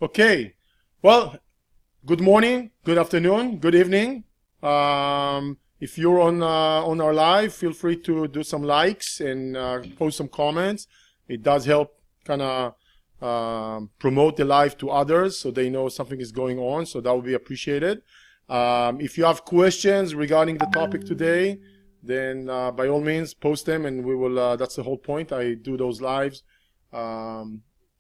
Okay. Well, good morning, good afternoon, good evening. If you're on our live, feel free to do some likes and post some comments. It does help kind of promote the live to others so they know something is going on. So that would be appreciated. If you have questions regarding the topic today, then by all means post them, and we will. That's the whole point. I do those lives.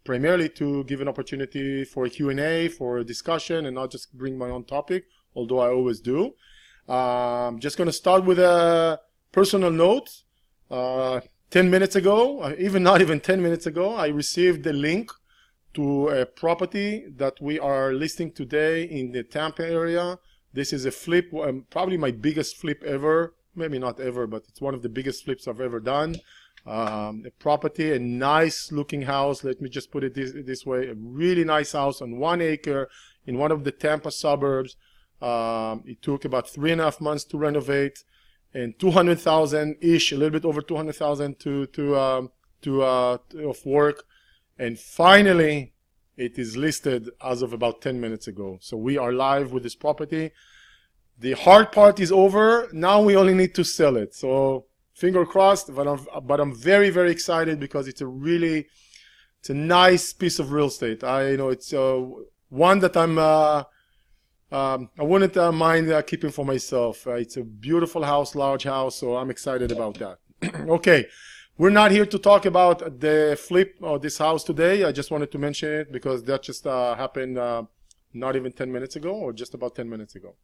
Primarily to give an opportunity for a Q&A, for a discussion, and not just bring my own topic, although I always do. Just going to start with a personal note. 10 minutes ago, not even 10 minutes ago, I received the link to a property that we are listing today in the Tampa area. This is a flip, probably my biggest flip ever. Maybe not ever, but it's one of the biggest flips I've ever done. A property, a nice looking house. Let me just put it this way. A really nice house on 1 acre in one of the Tampa suburbs. It took about 3.5 months to renovate, and 200,000-ish, a little bit over 200,000 of work. And finally, it is listed as of about 10 minutes ago. So we are live with this property. The hard part is over. Now we only need to sell it. So finger crossed, but I'm very, very excited because it's a nice piece of real estate. I know it's one that I wouldn't mind keeping for myself. It's a beautiful house, large house, so I'm excited about that. Okay, we're not here to talk about the flip of this house today. I just wanted to mention it because that just happened not even 10 minutes ago, or just about 10 minutes ago.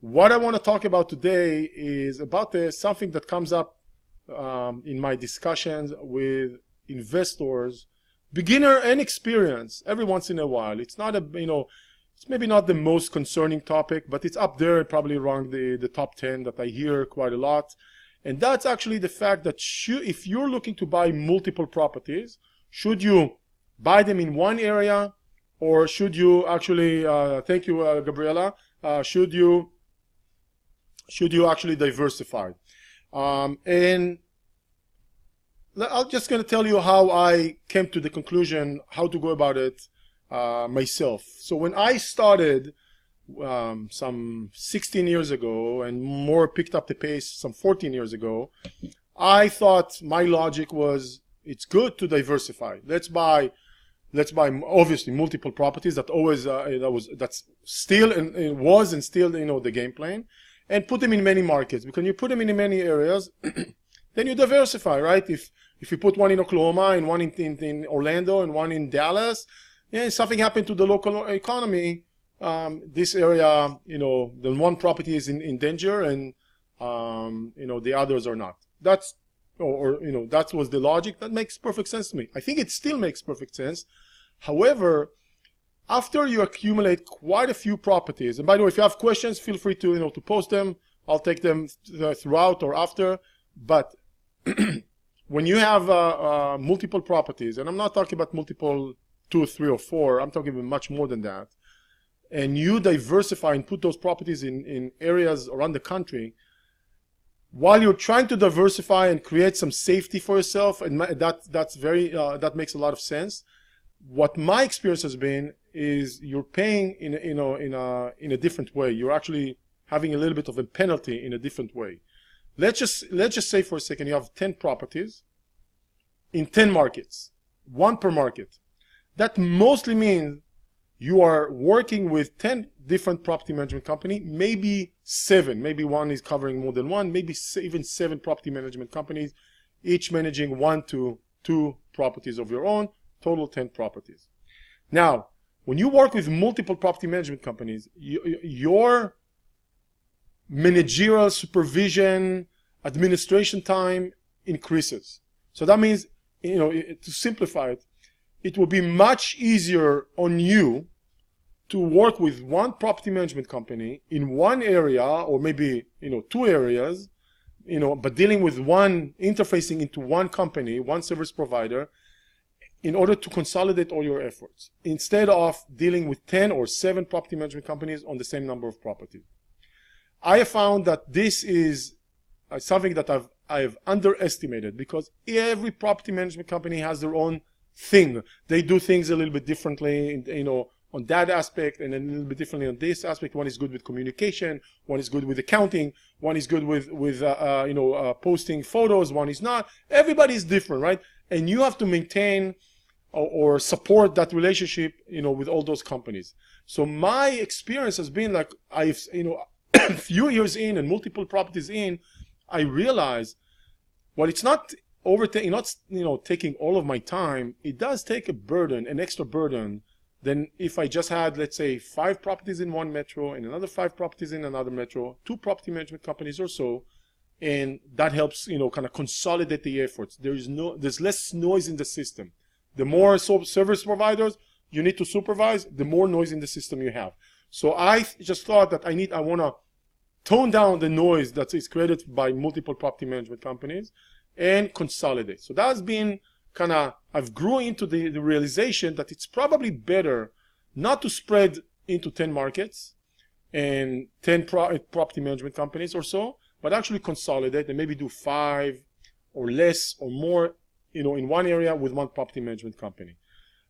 What I want to talk about today is about something that comes up in my discussions with investors, beginner and experienced, every once in a while. It's not it's maybe not the most concerning topic, but it's up there, probably around the top 10 that I hear quite a lot. And that's actually the fact that if you're looking to buy multiple properties, should you buy them in one area, or should you actually, thank you, Gabriela, should you actually diversify? And I'm just going to tell you how I came to the conclusion, how to go about it myself. So when I started some 16 years ago, and more picked up the pace some 14 years ago, I thought my logic was it's good to diversify. Let's buy obviously multiple properties. That's still and it was and still the game plan. And put them in many markets, because you put them in many areas, then you diversify, right? If you put one in Oklahoma and one in Orlando and one in Dallas, something happened to the local economy, this area, then one property is in danger, and the others are not. That was the logic. That makes perfect sense to me. I think it still makes perfect sense. However, after you accumulate quite a few properties, and by the way, if you have questions, feel free to to post them. I'll take them throughout or after. But when you have multiple properties, and I'm not talking about multiple 2, 3, or 4, I'm talking about much more than that, and you diversify and put those properties in areas around the country, while you're trying to diversify and create some safety for yourself, and that makes a lot of sense. What my experience has been is you're paying in a different way. You're actually having a little bit of a penalty in a different way. Let's just say for a second you have 10 properties in 10 markets, one per market. That mostly means you are working with 10 different property management companies, maybe 7, maybe one is covering more than one, maybe even 7 property management companies, each managing 1 to 2 properties of your own. Total 10 properties. Now, when you work with multiple property management companies, your managerial supervision, administration time increases. So that means, to simplify it, it will be much easier on you to work with one property management company in one area, or maybe 2 areas, but dealing with interfacing into one company, one service provider, in order to consolidate all your efforts, instead of dealing with 10 or 7 property management companies on the same number of properties. I have found that this is something that I have underestimated, because every property management company has their own thing. They do things a little bit differently, on that aspect, and then a little bit differently on this aspect. One is good with communication, one is good with accounting, one is good with posting photos, one is not. Everybody is different, right? And you have to maintain or support that relationship, with all those companies. So my experience has been like, I've, a few years in and multiple properties in, I realized, well, it's not taking all of my time. It does take an extra burden than if I just had, let's say, 5 properties in one metro and another 5 properties in another metro, 2 property management companies or so, and that helps, kind of consolidate the efforts. There's less noise in the system. The more service providers you need to supervise, the more noise in the system you have. So I just thought that I want to tone down the noise that is created by multiple property management companies and consolidate. So that's been I've grown into the realization that it's probably better not to spread into 10 markets and 10 property management companies or so, but actually consolidate and maybe do 5 or less or more, in one area with one property management company.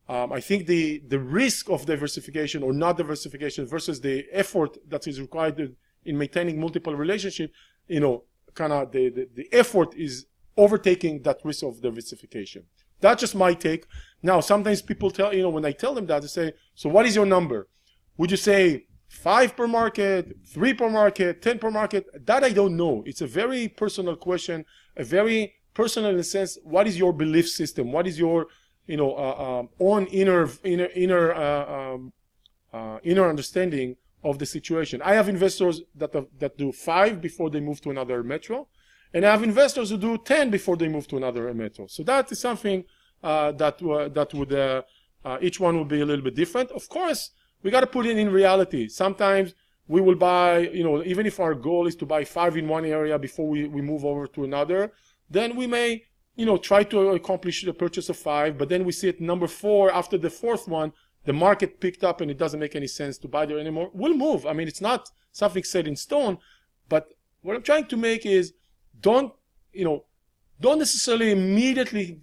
I think the risk of diversification or not diversification versus the effort that is required in maintaining multiple relationships, the effort is overtaking that risk of diversification. That's just my take. Now, sometimes people tell, when I tell them that, they say, so what is your number? Would you say 5 per market, 3 per market, 10 per market? That I don't know. It's a very personal question, a very personal in the sense, what is your belief system? What is your, own inner understanding of the situation? I have investors that do 5 before they move to another metro, and I have investors who do 10 before they move to another metro. So that is something that would each one will be a little bit different. Of course, we got to put it in reality. Sometimes we will buy, even if our goal is to buy 5 in one area before we move over to another, then we may, try to accomplish the purchase of 5, but then we see at number 4, after the 4th one, the market picked up and it doesn't make any sense to buy there anymore. We'll move. I mean, it's not something set in stone, but what I'm trying to make is don't necessarily immediately,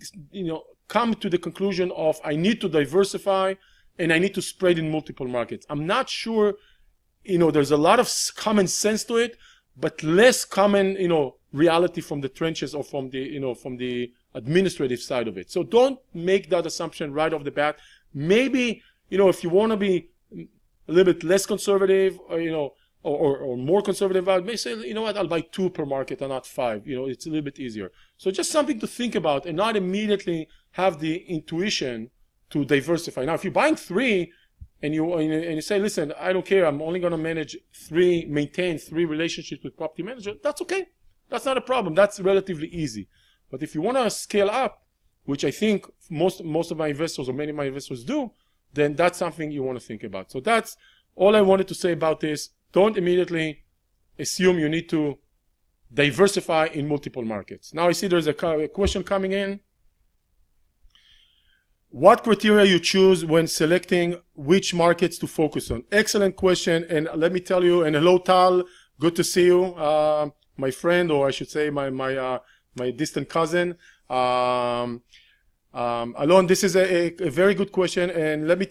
come to the conclusion of I need to diversify and I need to spread in multiple markets. I'm not sure, there's a lot of common sense to it, but less common, reality from the trenches or from the administrative side of it. So don't make that assumption right off the bat. Maybe, if you want to be a little bit less conservative, or more conservative, I may say, what, I'll buy 2 per market and not 5. It's a little bit easier. So just something to think about and not immediately have the intuition to diversify. Now, if you're buying 3 and you say, listen, I don't care, I'm only going to maintain 3 relationships with property manager, that's okay. That's not a problem. That's relatively easy. But if you want to scale up, which I think most of my investors or many of my investors do, then that's something you want to think about. So that's all I wanted to say about this. Don't immediately assume you need to diversify in multiple markets. Now I see there's a question coming in. What criteria you choose when selecting which markets to focus on? Excellent question. And let me tell you, and hello Tal, good to see you. My friend, or I should say my distant cousin. Alon, this is a very good question, and let me